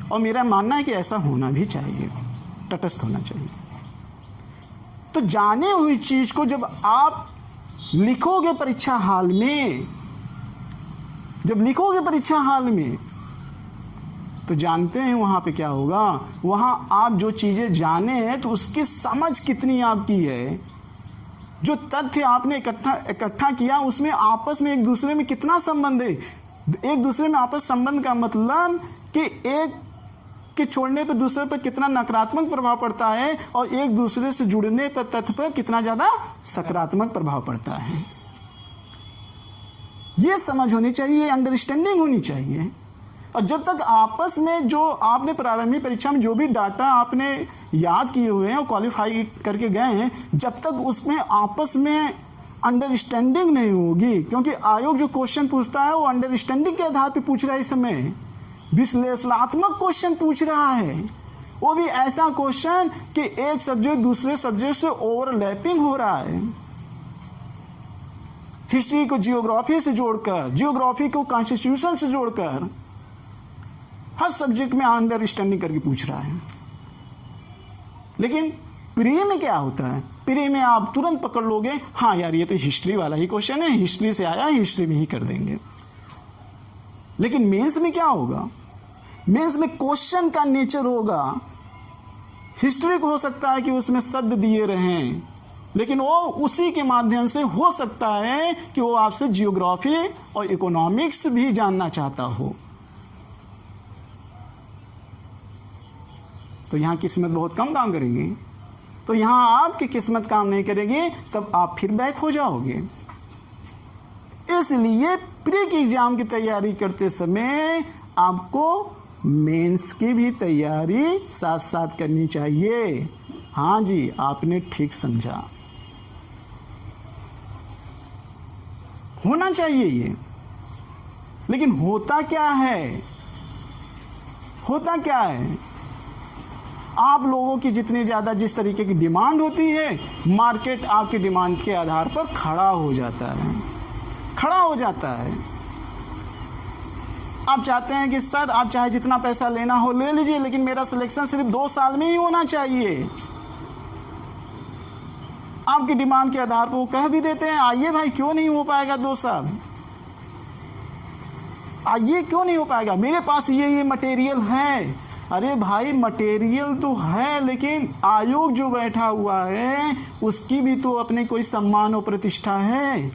और मेरा मानना है कि ऐसा होना भी चाहिए, तटस्थ होना चाहिए। तो जाने हुई चीज को जब आप लिखोगे परीक्षा हाल में, जब लिखोगे परीक्षा हाल में, तो जानते हैं वहां पे क्या होगा। वहां आप जो चीजें जाने हैं तो उसकी समझ कितनी आपकी है, जो तथ्य आपने इकट्ठा किया उसमें आपस में एक दूसरे में कितना संबंध है। एक दूसरे में आपस संबंध का मतलब कि एक के छोड़ने पर दूसरे पर कितना नकारात्मक प्रभाव पड़ता है, और एक दूसरे से जुड़ने पर तथ्य पर कितना ज्यादा सकारात्मक प्रभाव पड़ता है। यह समझ होनी चाहिए, अंडरस्टैंडिंग होनी चाहिए। और जब तक आपस में जो आपने प्रारंभिक परीक्षा में जो भी डाटा आपने याद किए हुए हैं और क्वालिफाई करके गए हैं, जब तक उसमें आपस में अंडरस्टैंडिंग नहीं होगी, क्योंकि आयोग जो क्वेश्चन पूछता है वो अंडरस्टैंडिंग के आधार पर पूछ रहा है। इस समय विश्लेषणात्मक क्वेश्चन पूछ रहा है, वो भी ऐसा क्वेश्चन कि एक सब्जेक्ट दूसरे सब्जेक्ट से ओवरलैपिंग हो रहा है। हिस्ट्री को जियोग्राफी से जोड़कर, जियोग्राफी को कॉन्स्टिट्यूशन से जोड़कर, हर सब्जेक्ट में अंडरस्टैंडिंग करके पूछ रहा है। लेकिन प्री में क्या होता है? प्री में आप तुरंत पकड़ लोगे, हाँ यार ये तो हिस्ट्री वाला ही क्वेश्चन है, हिस्ट्री से आया, हिस्ट्री में ही कर देंगे। लेकिन मेंस में क्या होगा? मेंस में क्वेश्चन का नेचर होगा, हिस्ट्री को हो सकता है कि उसमें शब्द दिए रहें, लेकिन वो उसी के माध्यम से हो सकता है कि वो आपसे जियोग्राफी और इकोनॉमिक्स भी जानना चाहता हो। तो यहां किस्मत बहुत कम काम करेगी। तो यहां आपकी किस्मत काम नहीं करेगी, तब आप फिर बैक हो जाओगे। इसलिए प्री की एग्जाम की तैयारी करते समय आपको मेंस की भी तैयारी साथ साथ करनी चाहिए। हाँ जी, आपने ठीक समझा, होना चाहिए ये। लेकिन होता क्या है? होता क्या है? आप लोगों की जितनी ज़्यादा जिस तरीके की डिमांड होती है, मार्केट आपकी डिमांड के आधार पर खड़ा हो जाता है, खड़ा हो जाता है। आप चाहते हैं कि सर आप चाहे जितना पैसा लेना हो ले लीजिए, लेकिन मेरा सिलेक्शन सिर्फ 2 साल में ही होना चाहिए। आपकी डिमांड के आधार पर वो कह भी देते हैं, आइए भाई क्यों नहीं हो पाएगा 2 साल, ये क्यों नहीं हो पाएगा, मेरे पास ये मटेरियल है। अरे भाई मटेरियल तो है, लेकिन आयोग जो बैठा हुआ है उसकी भी तो अपने कोई सम्मान और प्रतिष्ठा है।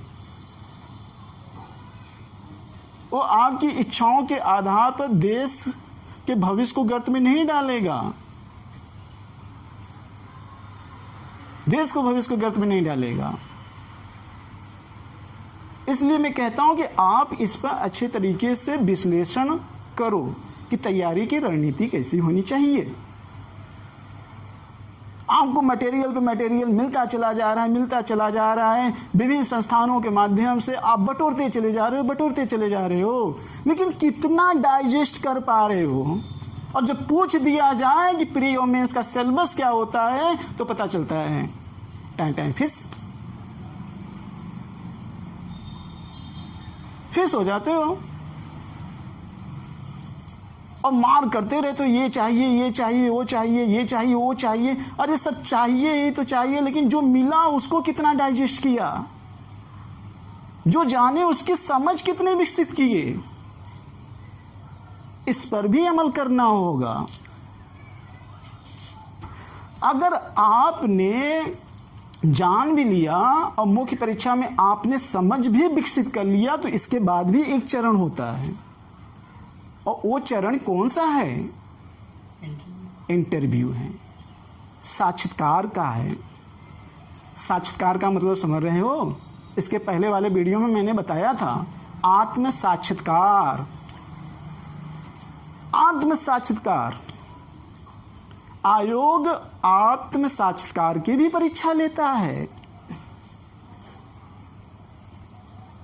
वो आपकी इच्छाओं के आधार पर देश के भविष्य को गर्त में नहीं डालेगा, देश को भविष्य को गर्त में नहीं डालेगा। इसलिए मैं कहता हूं कि आप इस पर अच्छे तरीके से विश्लेषण करो कि तैयारी की रणनीति कैसी होनी चाहिए। आपको मटेरियल पे मटेरियल मिलता चला जा रहा है, विभिन्न संस्थानों के माध्यम से आप बटोरते चले जा रहे हो, लेकिन कितना डाइजेस्ट कर पा रहे हो? और जब पूछ दिया जाए कि प्री और मेंस का सिलेबस क्या होता है तो पता चलता है टाइम फिस हो जाते हो और मार करते रहे तो ये चाहिए वो चाहिए। अरे सब चाहिए ही तो चाहिए, लेकिन जो मिला उसको कितना डाइजेस्ट किया, जो जाने उसकी समझ कितने विकसित किए, इस पर भी अमल करना होगा। अगर आपने जान भी लिया और मुख्य परीक्षा में आपने समझ भी विकसित कर लिया तो इसके बाद भी एक चरण होता है, और वो चरण कौन सा है? इंटरव्यू है, साक्षात्कार का है। साक्षात्कार का मतलब समझ रहे हो? इसके पहले वाले वीडियो में मैंने बताया था, आत्म साक्षात्कार। आयोग आत्म साक्षात्कार की भी परीक्षा लेता है।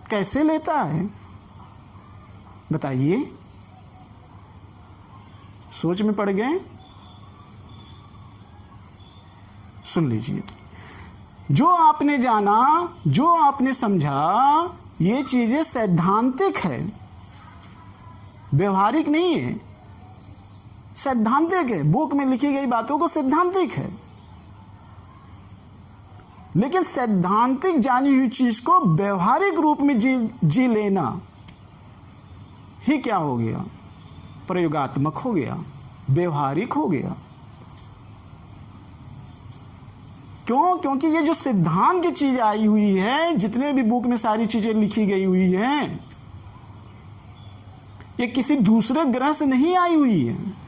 कैसे लेता है बताइए? सोच में पड़ गए? सुन लीजिए, जो आपने जाना, जो आपने समझा, ये चीजें सैद्धांतिक है, व्यवहारिक नहीं है। सैद्धांतिक है, बुक में लिखी गई बातों को सैद्धांतिक है, लेकिन सैद्धांतिक जानी हुई चीज को व्यवहारिक रूप में जी लेना ही क्या हो गया? प्रयोगात्मक हो गया, व्यवहारिक हो गया। क्यों? क्योंकि ये जो सिद्धांत की चीज आई हुई है, जितने भी बुक में सारी चीजें लिखी गई हुई हैं, ये किसी दूसरे ग्रह से नहीं आई हुई है।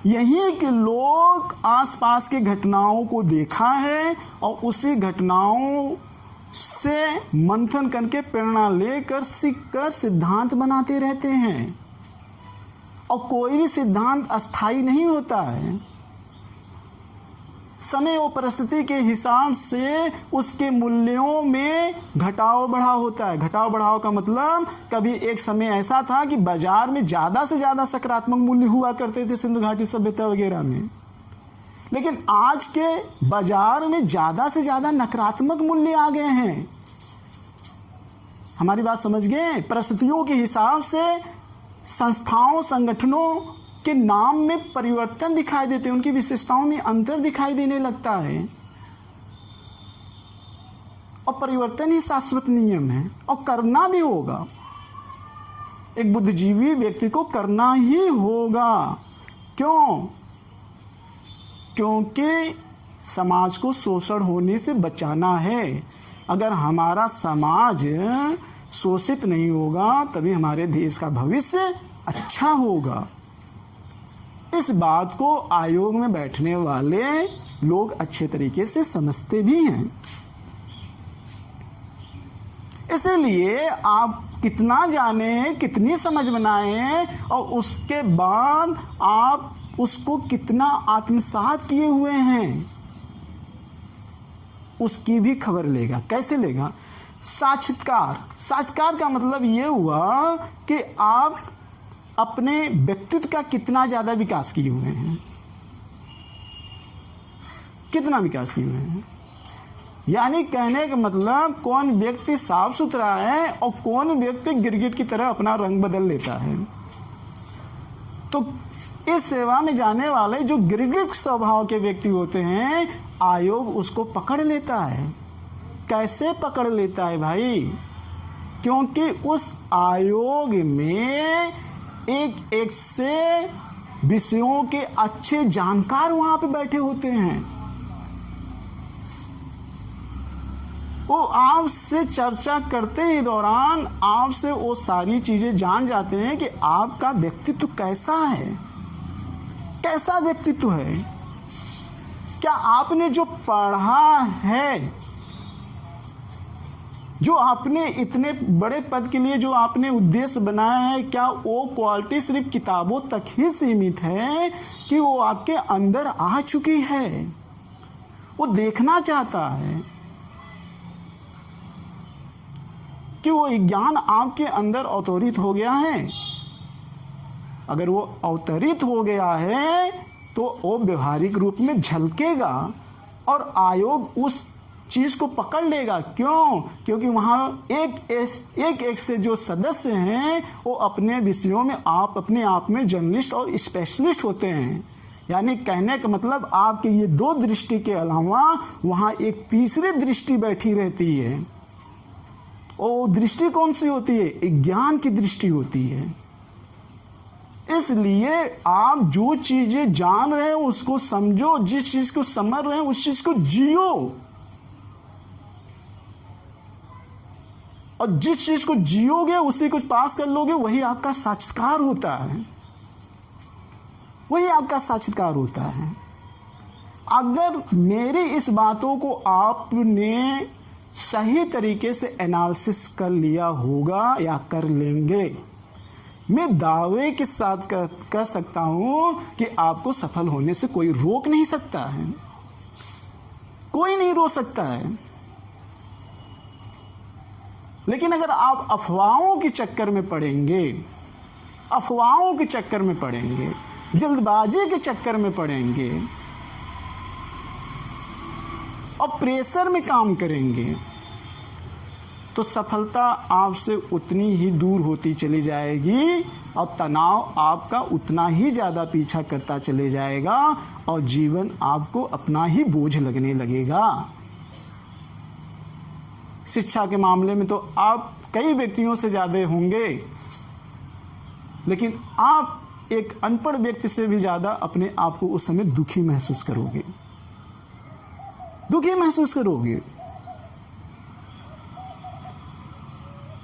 यही के लोग आसपास के घटनाओं को देखा है और उसी घटनाओं से मंथन करके प्रेरणा लेकर सीखकर सिद्धांत बनाते रहते हैं। और कोई भी सिद्धांत अस्थायी नहीं होता है, समय और परिस्थिति के हिसाब से उसके मूल्यों में घटाव बढ़ाव होता है। घटाव बढ़ाव का मतलब, कभी एक समय ऐसा था कि बाजार में ज़्यादा से ज़्यादा सकारात्मक मूल्य हुआ करते थे सिंधु घाटी सभ्यता वगैरह में, लेकिन आज के बाजार में ज़्यादा से ज़्यादा नकारात्मक मूल्य आ गए हैं। हमारी बात समझ गए? परिस्थितियों के हिसाब से संस्थाओं, संगठनों के नाम में परिवर्तन दिखाई देते हैं, उनकी विशेषताओं में अंतर दिखाई देने लगता है। और परिवर्तन ही शाश्वत नियम है और करना भी होगा। एक बुद्धिजीवी व्यक्ति को करना ही होगा। क्यों? क्योंकि समाज को शोषण होने से बचाना है। अगर हमारा समाज शोषित नहीं होगा तभी हमारे देश का भविष्य अच्छा होगा। इस बात को आयोग में बैठने वाले लोग अच्छे तरीके से समझते भी हैं। इसलिए आप कितना जाने, कितनी समझ बनाएं और उसके बाद आप उसको कितना आत्मसात किए हुए हैं उसकी भी खबर लेगा। कैसे लेगा? साक्षात्कार का मतलब ये हुआ कि आप अपने व्यक्तित्व का कितना ज्यादा विकास किए हुए हैं, कितना विकास किए हुए हैं। यानी कहने का मतलब, कौन व्यक्ति साफ सुथरा है और कौन व्यक्ति गिरगिट की तरह अपना रंग बदल लेता है। तो इस सेवा में जाने वाले जो गिरगिट स्वभाव के व्यक्ति होते हैं, आयोग उसको पकड़ लेता है। कैसे पकड़ लेता है भाई? क्योंकि उस आयोग में एक एक से विषयों के अच्छे जानकार वहां पे बैठे होते हैं। वो आपसे चर्चा करते ही दौरान आपसे वो सारी चीजें जान जाते हैं कि आपका व्यक्तित्व कैसा है, कैसा व्यक्तित्व है, क्या आपने जो पढ़ा है, जो आपने इतने बड़े पद के लिए जो आपने उद्देश्य बनाया है, क्या वो क्वालिटी सिर्फ किताबों तक ही सीमित है कि वो आपके अंदर आ चुकी है, वो देखना चाहता है कि वो ज्ञान आपके अंदर अवतरित हो गया है। अगर वो अवतरित हो गया है तो वो व्यवहारिक रूप में झलकेगा और आयोग उस चीज को पकड़ लेगा। क्यों? क्योंकि वहां एक से जो सदस्य हैं वो अपने विषयों में अपने आप में जर्नलिस्ट और स्पेशलिस्ट होते हैं। यानी कहने का मतलब आपके ये दो दृष्टि के अलावा वहां एक तीसरी दृष्टि बैठी रहती है। और दृष्टि कौन सी होती है? ज्ञान की दृष्टि होती है। इसलिए आप जो चीजें जान रहे हैं उसको समझो, जिस चीज को समझ रहे हैं उस चीज को जियो, और जिस चीज को जियोगे उसी को पास कर लोगे, वही आपका साक्षात्कार होता है, वही आपका साक्षात्कार होता है। अगर मेरी इस बातों को आपने सही तरीके से एनालिसिस कर लिया होगा या कर लेंगे, मैं दावे के साथ कह सकता हूं कि आपको सफल होने से कोई रोक नहीं सकता है, कोई नहीं रोक सकता है। लेकिन अगर आप अफवाहों के चक्कर में पड़ेंगे, अफवाहों के चक्कर में पड़ेंगे, जल्दबाजी के चक्कर में पड़ेंगे और प्रेशर में काम करेंगे तो सफलता आपसे उतनी ही दूर होती चली जाएगी और तनाव आपका उतना ही ज़्यादा पीछा करता चले जाएगा और जीवन आपको अपना ही बोझ लगने लगेगा। शिक्षा के मामले में तो आप कई व्यक्तियों से ज़्यादा होंगे, लेकिन आप एक अनपढ़ व्यक्ति से भी ज़्यादा अपने आप को उस समय दुखी महसूस करोगे, दुखी महसूस करोगे।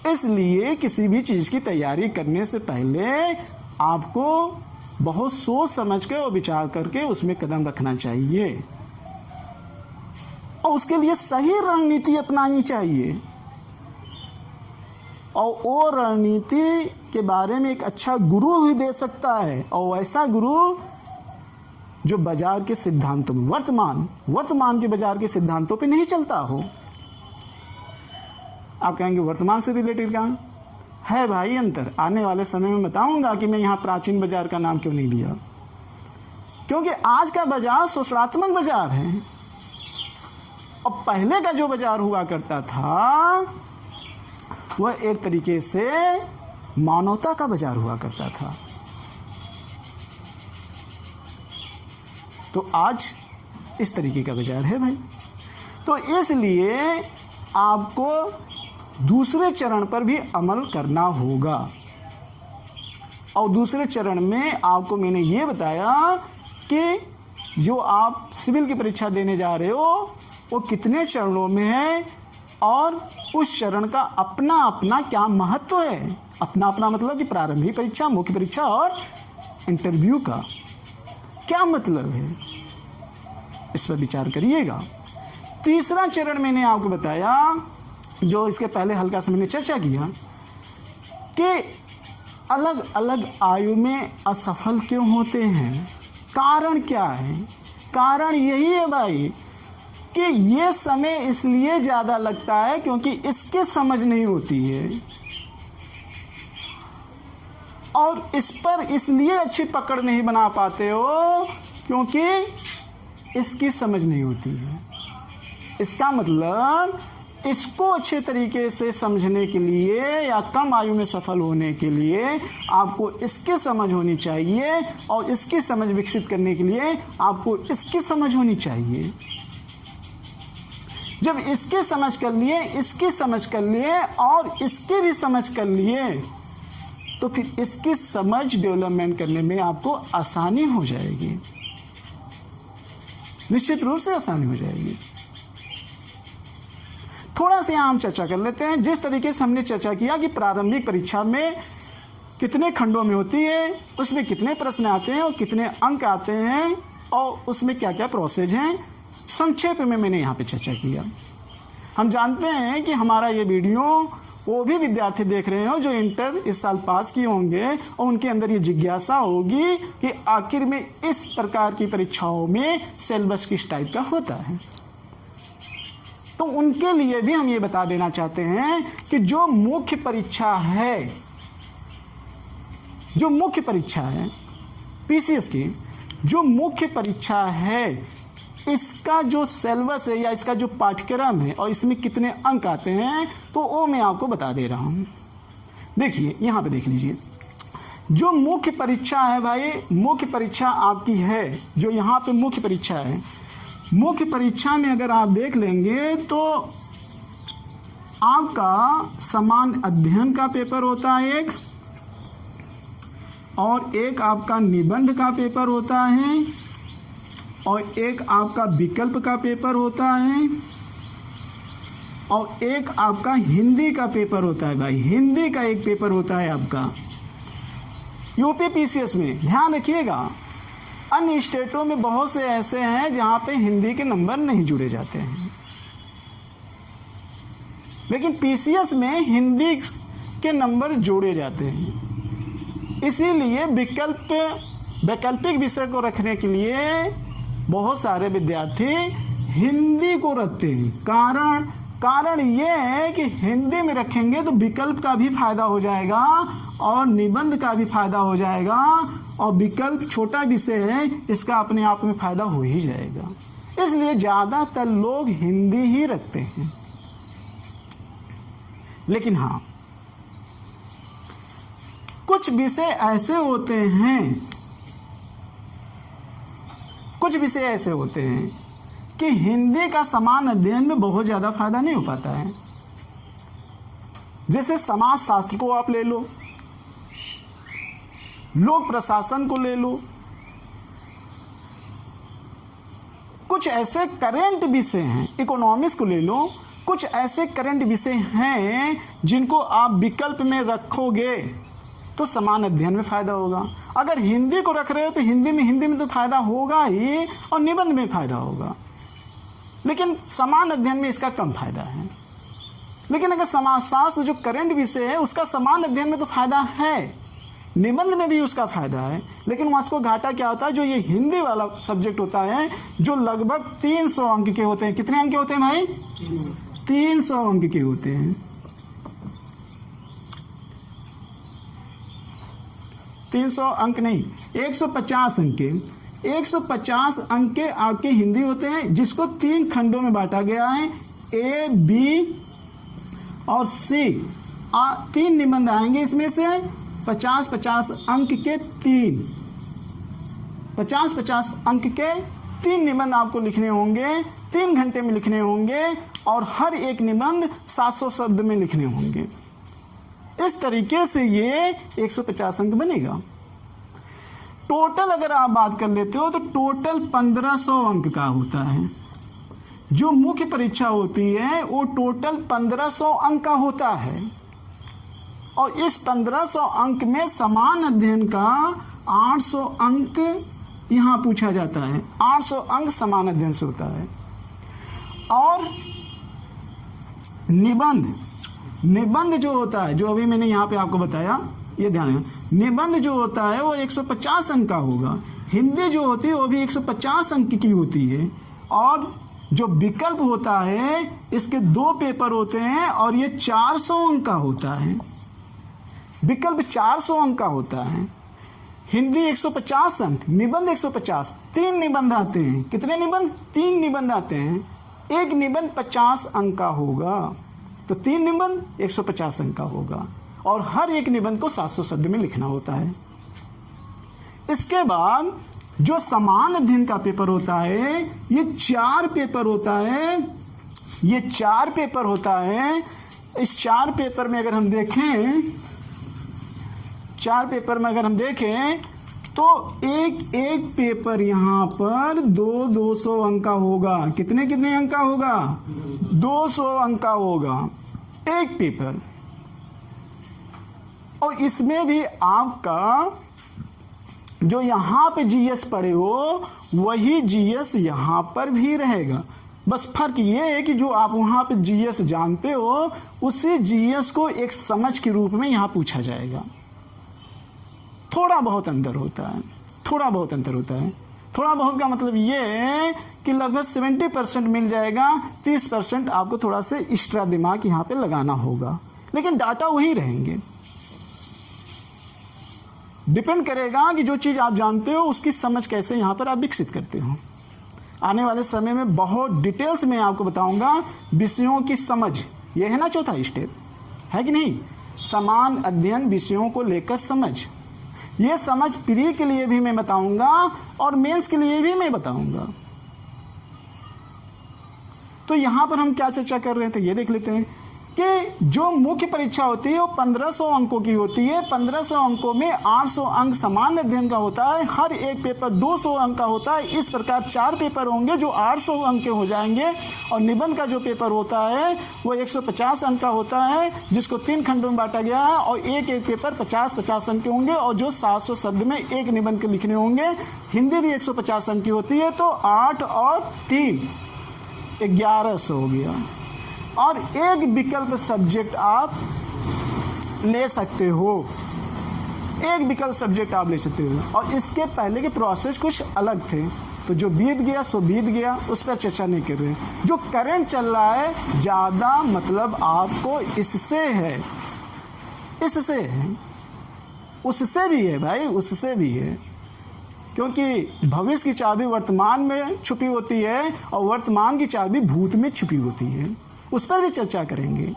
इसलिए किसी भी चीज़ की तैयारी करने से पहले आपको बहुत सोच समझ के और विचार करके उसमें कदम रखना चाहिए और उसके लिए सही रणनीति अपनानी चाहिए। और वो रणनीति के बारे में एक अच्छा गुरु ही दे सकता है, और ऐसा गुरु जो बाजार के सिद्धांतों में, वर्तमान के बाजार के सिद्धांतों पे नहीं चलता हो। आप कहेंगे वर्तमान से रिलेटेड क्या है? भाई अंतर आने वाले समय में बताऊंगा कि मैं यहाँ प्राचीन बाजार का नाम क्यों नहीं लिया, क्योंकि आज का बाजार शोषणात्मक बाजार है और पहले का जो बाजार हुआ करता था वह एक तरीके से मानवता का बाजार हुआ करता था। तो आज इस तरीके का बाजार है भाई। तो इसलिए आपको दूसरे चरण पर भी अमल करना होगा। और दूसरे चरण में आपको मैंने ये बताया कि जो आप सिविल की परीक्षा देने जा रहे हो वो कितने चरणों में है और उस चरण का अपना अपना क्या महत्व है। अपना अपना मतलब कि प्रारंभिक परीक्षा, मुख्य परीक्षा और इंटरव्यू का क्या मतलब है, इस पर विचार करिएगा। तीसरा चरण मैंने आपको बताया, जो इसके पहले हल्का सा मैंने चर्चा किया, कि अलग अलग आयु में असफल क्यों होते हैं, कारण क्या है। कारण यही है भाई कि ये समय इसलिए ज़्यादा लगता है क्योंकि इसकी समझ नहीं होती है और इस पर इसलिए अच्छी पकड़ नहीं बना पाते हो क्योंकि इसकी समझ नहीं होती है। इसका मतलब इसको अच्छे तरीके से समझने के लिए या कम आयु में सफल होने के लिए आपको इसकी समझ होनी चाहिए और इसकी समझ विकसित करने के लिए आपको इसकी समझ होनी चाहिए। जब इसकी समझ कर लिए, इसकी समझ कर लिए और इसकी भी समझ कर लिए, तो फिर इसकी समझ डेवलपमेंट करने में आपको आसानी हो जाएगी, निश्चित रूप से आसानी हो जाएगी। थोड़ा सा यहाँ हम चर्चा कर लेते हैं। जिस तरीके से हमने चर्चा किया कि प्रारंभिक परीक्षा में कितने खंडों में होती है, उसमें कितने प्रश्न आते हैं और कितने अंक आते हैं और उसमें क्या क्या प्रोसेस हैं, संक्षेप में मैंने यहाँ पे चर्चा किया। हम जानते हैं कि हमारा ये वीडियो वो भी विद्यार्थी देख रहे हो जो इंटर इस साल पास किए होंगे और उनके अंदर ये जिज्ञासा होगी कि आखिर में इस प्रकार की परीक्षाओं में सिलेबस किस टाइप का होता है। तो उनके लिए भी हम ये बता देना चाहते हैं कि जो मुख्य परीक्षा है पीसीएस की, जो मुख्य परीक्षा है, इसका जो सिलेबस है या इसका जो पाठ्यक्रम है और इसमें कितने अंक आते हैं, तो वो मैं आपको बता दे रहा हूँ। देखिए यहाँ पे देख लीजिए, जो मुख्य परीक्षा है भाई, मुख्य परीक्षा आपकी है, जो यहाँ पे मुख्य परीक्षा है, मुख्य परीक्षा में अगर आप देख लेंगे तो आपका समान अध्ययन का पेपर होता है एक, और एक आपका निबंध का पेपर होता है, और एक आपका विकल्प का पेपर होता है, और एक आपका हिंदी का पेपर होता है। भाई हिंदी का एक पेपर होता है आपका यूपी पीसीएस में। ध्यान रखिएगा, अन्य स्टेटों में बहुत से ऐसे हैं जहां पे हिंदी के नंबर नहीं जुड़े जाते हैं, लेकिन पीसीएस में हिंदी के नंबर जोड़े जाते हैं। इसीलिए वैकल्पिक विषय को रखने के लिए बहुत सारे विद्यार्थी हिंदी को रखते हैं। कारण ये है कि हिंदी में रखेंगे तो विकल्प का भी फायदा हो जाएगा और निबंध का भी फायदा हो जाएगा, और विकल्प छोटा विषय है, इसका अपने आप में फायदा हो ही जाएगा। इसलिए ज़्यादातर लोग हिंदी ही रखते हैं। लेकिन हाँ, कुछ विषय ऐसे होते हैं कि हिंदी का समान अध्ययन में बहुत ज़्यादा फायदा नहीं हो पाता है। जैसे समाज शास्त्र को आप ले लो, लोक प्रशासन को ले लो, कुछ ऐसे करंट विषय हैं, इकोनॉमिक्स को ले लो, कुछ ऐसे करंट विषय हैं जिनको आप विकल्प में रखोगे तो समान अध्ययन में फायदा होगा। अगर हिंदी को रख रहे हो तो हिंदी में तो फायदा होगा ही और निबंध में फायदा होगा, लेकिन समान अध्ययन में इसका कम फायदा है। लेकिन अगर समाजशास्त्र जो करंट विषय है उसका समान अध्ययन में तो फायदा है, निबंध में भी उसका फायदा है, लेकिन वहाँ उसको घाटा क्या होता है, जो ये हिंदी वाला सब्जेक्ट होता है जो लगभग 300 अंक के होते हैं। कितने अंक के होते हैं भाई? 300 अंक के होते हैं। 300 अंक नहीं, 150 अंक के, 150 अंक के आपके हिंदी होते हैं, जिसको 3 खंडों में बांटा गया है, ए, बी और सी। 3 निबंध आएंगे इसमें से, 50-50 अंक के 3, 50-50 अंक के 3 निबंध आपको लिखने होंगे, 3 घंटे में लिखने होंगे, और हर एक निबंध 700 शब्द में लिखने होंगे। इस तरीके से ये 150 अंक बनेगा। टोटल अगर आप बात कर लेते हो तो टोटल 1500 अंक का होता है। जो मुख्य परीक्षा होती है वो टोटल 1500 अंक का होता है, और इस 1500 अंक में समान अध्ययन का 800 अंक यहाँ पूछा जाता है। 800 अंक समान अध्ययन से होता है। और निबंध जो होता है, जो अभी मैंने यहाँ पे आपको बताया, ये ध्यान रखना, निबंध जो होता है वो 150 अंक का होगा। हिंदी जो होती है वो भी 150 अंक की होती है। और जो विकल्प होता है इसके 2 पेपर होते हैं और ये 400 अंक का होता है। विकल्प 400 अंक का होता है, हिंदी 150 अंक, निबंध 150। 3 निबंध आते हैं। कितने निबंध? 3 निबंध आते हैं। एक निबंध 50 अंक का होगा, तो 3 निबंध 150 अंक का होगा, और हर एक निबंध को 700 शब्द में लिखना होता है। इसके बाद जो समान अध्ययन का पेपर होता है, ये 4 पेपर होता है, ये 4 पेपर होता है। इस 4 पेपर में अगर हम देखें, 4 पेपर में अगर हम देखें तो एक एक पेपर यहां पर 200 अंक का होगा। कितने कितने अंक का होगा? 200 अंक का होगा एक पेपर। और इसमें भी आपका जो यहां पे जीएस पढ़े हो वही जीएस यहां पर भी रहेगा। बस फर्क ये है कि जो आप वहां पे जीएस जानते हो उसी जीएस को एक समझ के रूप में यहां पूछा जाएगा। थोड़ा बहुत अंतर होता है, थोड़ा बहुत अंतर होता है। थोड़ा बहुत का मतलब ये है कि लगभग 70% मिल जाएगा, 30% आपको थोड़ा से एक्स्ट्रा दिमाग यहां पे लगाना होगा, लेकिन डाटा वही रहेंगे। डिपेंड करेगा कि जो चीज आप जानते हो उसकी समझ कैसे यहां पर आप विकसित करते हो। आने वाले समय में बहुत डिटेल्स में आपको बताऊंगा विषयों की समझ। यह है ना चौथा स्टेप, है कि नहीं? समान अध्ययन विषयों को लेकर समझ। यह समझ प्री के लिए भी मैं बताऊंगा और मेंस के लिए भी मैं बताऊंगा। तो यहां पर हम क्या चर्चा कर रहे थे ये देख लेते हैं कि जो मुख्य परीक्षा होती है वो 1500 अंकों की होती है। 1500 अंकों में 800 अंक सामान्य अध्ययन का होता है। हर एक पेपर 200 अंक का होता है। इस प्रकार 4 पेपर होंगे जो 800 अंक के हो जाएंगे। और निबंध का जो पेपर होता है वो 150 अंक का होता है, जिसको 3 खंडों में बांटा गया है। और एक एक पेपर 50-50 अंक के होंगे और जो 700 शब्द में एक निबंध के लिखने होंगे। हिंदी भी 150 अंक की होती है, तो 8 और 3 1100 हो गया। और एक विकल्प सब्जेक्ट आप ले सकते हो, एक विकल्प सब्जेक्ट आप ले सकते हो। और इसके पहले के प्रोसेस कुछ अलग थे, तो जो बीत गया सो बीत गया, उस पर चर्चा नहीं कर रहे। जो करंट चल रहा है ज़्यादा मतलब आपको इससे है, इससे है, उससे भी है भाई, उससे भी है। क्योंकि भविष्य की चाबी वर्तमान में छुपी होती है और वर्तमान की चाबी भूत में छुपी होती है। उस पर भी चर्चा करेंगे,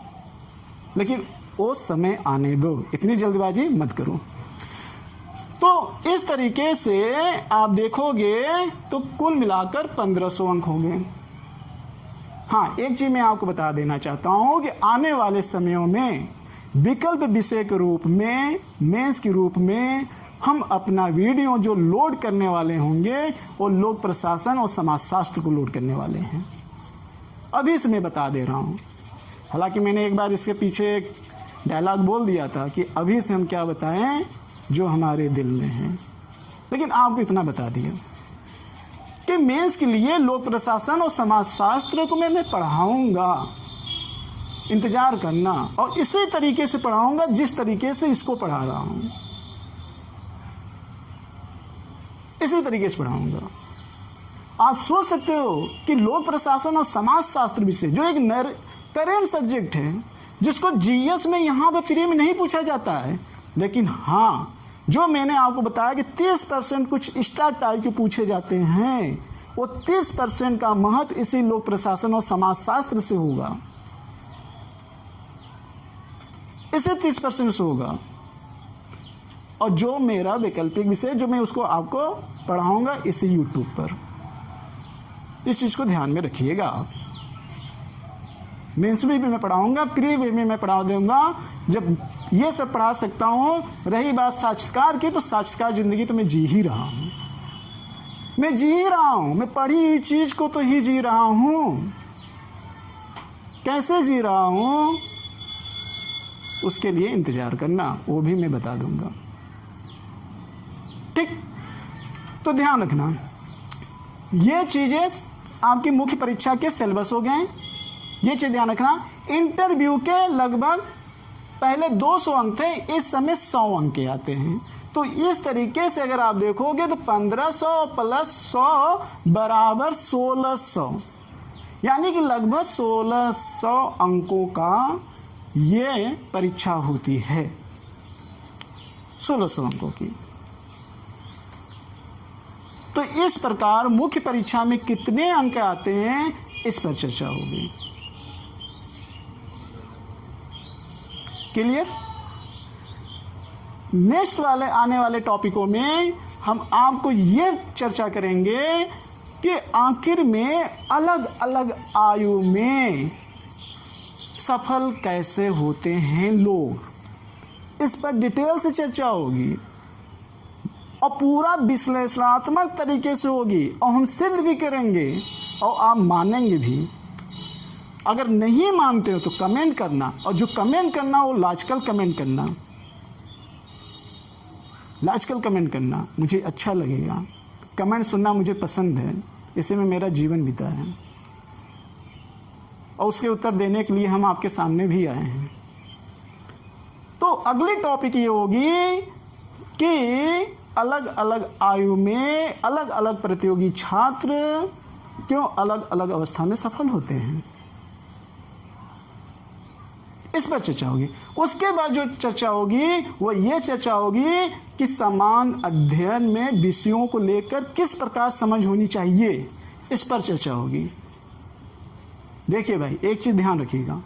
लेकिन वो समय आने दो, इतनी जल्दबाजी मत करो। तो इस तरीके से आप देखोगे तो कुल मिलाकर 1500 अंक होंगे। हाँ, एक चीज मैं आपको बता देना चाहता हूं कि आने वाले समयों में विकल्प विषय के रूप में, मेंस के रूप में हम अपना वीडियो जो लोड करने वाले होंगे वो लोक प्रशासन और समाजशास्त्र को लोड करने वाले हैं। अभी से मैं बता दे रहा हूँ। हालांकि मैंने एक बार इसके पीछे एक डायलॉग बोल दिया था कि अभी से हम क्या बताएं जो हमारे दिल में है, लेकिन आपको इतना बता दिया कि मेंस के लिए लोक प्रशासन और समाजशास्त्र को मैं पढ़ाऊंगा। इंतजार करना, और इसी तरीके से पढ़ाऊंगा जिस तरीके से इसको पढ़ा रहा हूं, इसी तरीके से पढ़ाऊंगा। आप सोच सकते हो कि लोक प्रशासन और समाजशास्त्र विषय जो एक करेंट सब्जेक्ट है, जिसको जीएस में यहाँ पे प्री में नहीं पूछा जाता है, लेकिन हाँ जो मैंने आपको बताया कि 30% कुछ एक्स्ट्रा टाइप के पूछे जाते हैं, वो 30% का महत्व इसी लोक प्रशासन और समाजशास्त्र से होगा, इसे 30% से होगा। और जो मेरा वैकल्पिक विषय जो मैं उसको आपको पढ़ाऊंगा इसी यूट्यूब पर, इस चीज़ को ध्यान में रखिएगा आप। मेंस में भी मैं पढ़ाऊंगा, प्री में भी मैं पढ़ा दूंगा। जब ये सब पढ़ा सकता हूँ, रही बात साक्षात्कार की, तो साक्षात्कार जिंदगी तो मैं जी ही रहा हूँ, मैं जी ही रहा हूँ। मैं पढ़ी हुई चीज़ को तो ही जी रहा हूँ। कैसे जी रहा हूँ उसके लिए इंतज़ार करना, वो भी मैं बता दूंगा। ठीक, तो ध्यान रखना, ये चीज़ें आपकी मुख्य परीक्षा के सिलेबस हो गए। ये चीज़ ध्यान रखना। इंटरव्यू के लगभग पहले 200 अंक थे, इस समय 100 अंक के आते हैं। तो इस तरीके से अगर आप देखोगे तो 1500 प्लस 100 बराबर 1600, यानी कि लगभग 1600 अंकों का ये परीक्षा होती है, 1600 अंकों की। तो इस प्रकार मुख्य परीक्षा में कितने अंक आते हैं इस पर चर्चा होगी। क्लियर? नेक्स्ट वाले आने वाले टॉपिकों में हम आपको ये चर्चा करेंगे कि आखिर में अलग अलग आयु में सफल कैसे होते हैं लोग, इस पर डिटेल से चर्चा होगी और पूरा विश्लेषणात्मक तरीके से होगी और हम सिद्ध भी करेंगे और आप मानेंगे भी। अगर नहीं मानते हो तो कमेंट करना, और जो कमेंट करना वो लॉजिकल कमेंट करना, लॉजिकल कमेंट करना, मुझे अच्छा लगेगा। कमेंट सुनना मुझे पसंद है, इसी में मेरा जीवन बीता है और उसके उत्तर देने के लिए हम आपके सामने भी आए हैं। तो अगली टॉपिक ये होगी कि अलग अलग आयु में अलग अलग प्रतियोगी छात्र क्यों अलग अलग अवस्था में सफल होते हैं, इस पर चर्चा होगी। उसके बाद जो चर्चा होगी वो ये चर्चा होगी कि समान अध्ययन में विषयों को लेकर किस प्रकार समझ होनी चाहिए, इस पर चर्चा होगी। देखिए भाई, एक चीज ध्यान रखिएगा,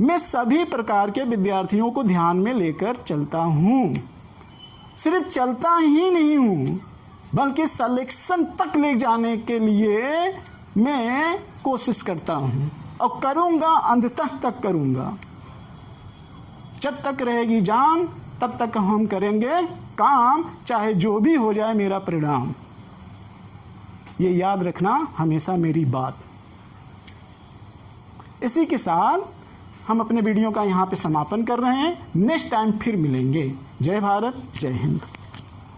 मैं सभी प्रकार के विद्यार्थियों को ध्यान में लेकर चलता हूँ। सिर्फ चलता ही नहीं हूँ बल्कि सिलेक्शन तक ले जाने के लिए मैं कोशिश करता हूँ और करूँगा, अंत तक करूँगा। जब तक रहेगी जान तब तक हम करेंगे काम, चाहे जो भी हो जाए मेरा परिणाम। ये याद रखना हमेशा मेरी बात। इसी के साथ हम अपने वीडियो का यहाँ पे समापन कर रहे हैं। नेक्स्ट टाइम फिर मिलेंगे। जय भारत, जय हिंद।